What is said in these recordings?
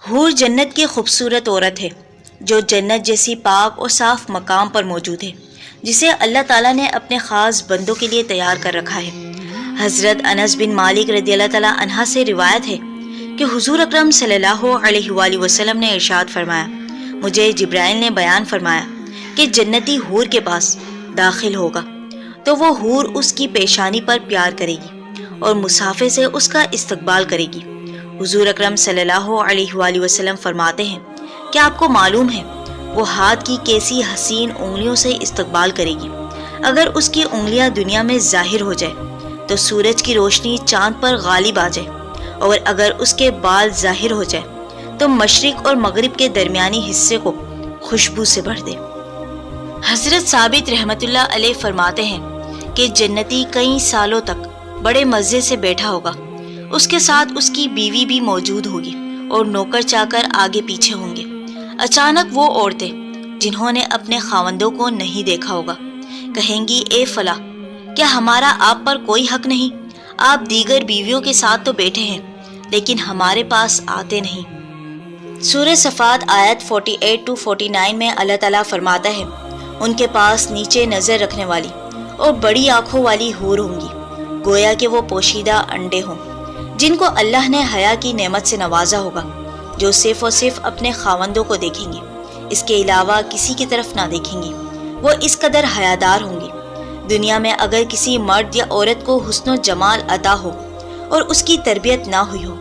حور جنت کی خوبصورت عورت ہے جو جنت جیسی پاک اور صاف مقام پر موجود ہے، جسے اللہ تعالیٰ نے اپنے خاص بندوں کے لیے تیار کر رکھا ہے۔ حضرت انس بن مالک رضی اللہ تعالیٰ عنہ سے روایت ہے کہ حضور اکرم صلی اللہ علیہ وآلہ وسلم نے ارشاد فرمایا، مجھے جبرائیل نے بیان فرمایا کہ جنتی حور کے پاس داخل ہوگا تو وہ حور اس کی پیشانی پر پیار کرے گی اور مصافحے سے اس کا استقبال کرے گی۔ حضور اکرم صلی اللہ علیہ وآلہ وسلم فرماتے ہیں کہ آپ کو معلوم ہے وہ ہاتھ کی کیسی حسین انگلیوں سے استقبال کرے گی۔ اگر اس کی انگلیاں دنیا میں ظاہر ہو جائے تو سورج کی روشنی چاند پر غالب آ جائے، اور اگر اس کے بال ظاہر ہو جائے تو مشرق اور مغرب کے درمیانی حصے کو خوشبو سے بھر دے۔ حضرت ثابت رحمت اللہ علیہ فرماتے ہیں کہ جنتی کئی سالوں تک بڑے مزے سے بیٹھا ہوگا، اس کے ساتھ اس کی بیوی بھی موجود ہوگی اور نوکر چاکر آگے پیچھے ہوں گے۔ اچانک وہ عورتیں جنہوں نے اپنے خاوندوں کو نہیں دیکھا ہوگا کہیں گی، اے فلاں، کیا ہمارا آپ پر کوئی حق نہیں؟ آپ دیگر بیویوں کے ساتھ تو بیٹھے ہیں لیکن ہمارے پاس آتے نہیں۔ سورہ صفات آیت 48-49 میں اللہ تعالیٰ فرماتا ہے، ان کے پاس نیچے نظر رکھنے والی اور بڑی آنکھوں والی حور ہوں گی، گویا کہ وہ پوشیدہ انڈے ہوں، جن کو اللہ نے حیا کی نعمت سے نوازا ہوگا، جو صرف اور صرف اپنے خاوندوں کو دیکھیں گے، اس کے علاوہ کسی کی طرف نہ دیکھیں گے۔ وہ اس قدر حیادار ہوں گی، دنیا میں اگر کسی مرد یا عورت کو حسن و جمال عطا ہو اور اس کی تربیت نہ ہوئی ہو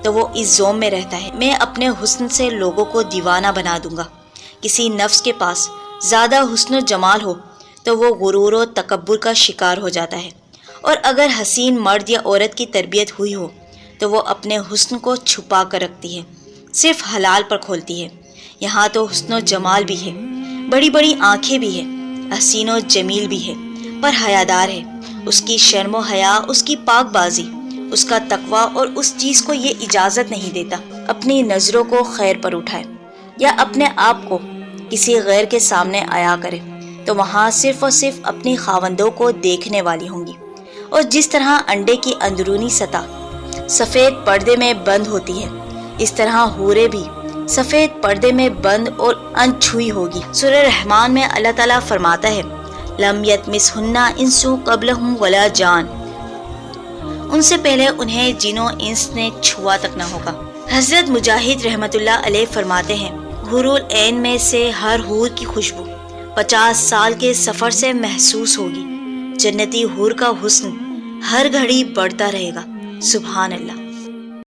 تو وہ اس زوم میں رہتا ہے، میں اپنے حسن سے لوگوں کو دیوانہ بنا دوں گا۔ کسی نفس کے پاس زیادہ حسن و جمال ہو تو وہ غرور و تکبر کا شکار ہو جاتا ہے، اور اگر حسین مرد یا عورت کی تربیت ہوئی ہو تو وہ اپنے حسن کو چھپا کر رکھتی ہے، صرف حلال پر کھولتی ہے۔ یہاں تو حسن و جمال بھی ہے، بڑی بڑی آنکھیں بھی ہے، حسین و جمیل بھی ہے، پر حیادار ہے۔ اس کی شرم و حیا، اس کی پاک بازی، اس کا تقوی اور اس چیز کو یہ اجازت نہیں دیتا اپنی نظروں کو خیر پر اٹھائے یا اپنے آپ کو کسی غیر کے سامنے عیاں کرے، تو وہاں صرف اور صرف اپنی خاوندوں کو دیکھنے والی ہوں گی۔ اور جس طرح انڈے کی اندرونی سطح سفید پردے میں بند ہوتی ہے، اس طرح حوریں بھی سفید پردے میں بند اور انچھوئی ہوگی۔ سورہ رحمان میں اللہ تعالیٰ فرماتا ہے، لم یطمثہن انس قبلہم ولا جان، ان سے پہلے انہیں جنوں انس نے چھوا تک نہ ہوگا۔ حضرت مجاہد رحمت اللہ علیہ فرماتے ہیں، حور العین میں سے ہر حور کی خوشبو 50 سال کے سفر سے محسوس ہوگی۔ جنتی حور کا حسن ہر گھڑی بڑھتا رہے گا۔ سبحان اللہ۔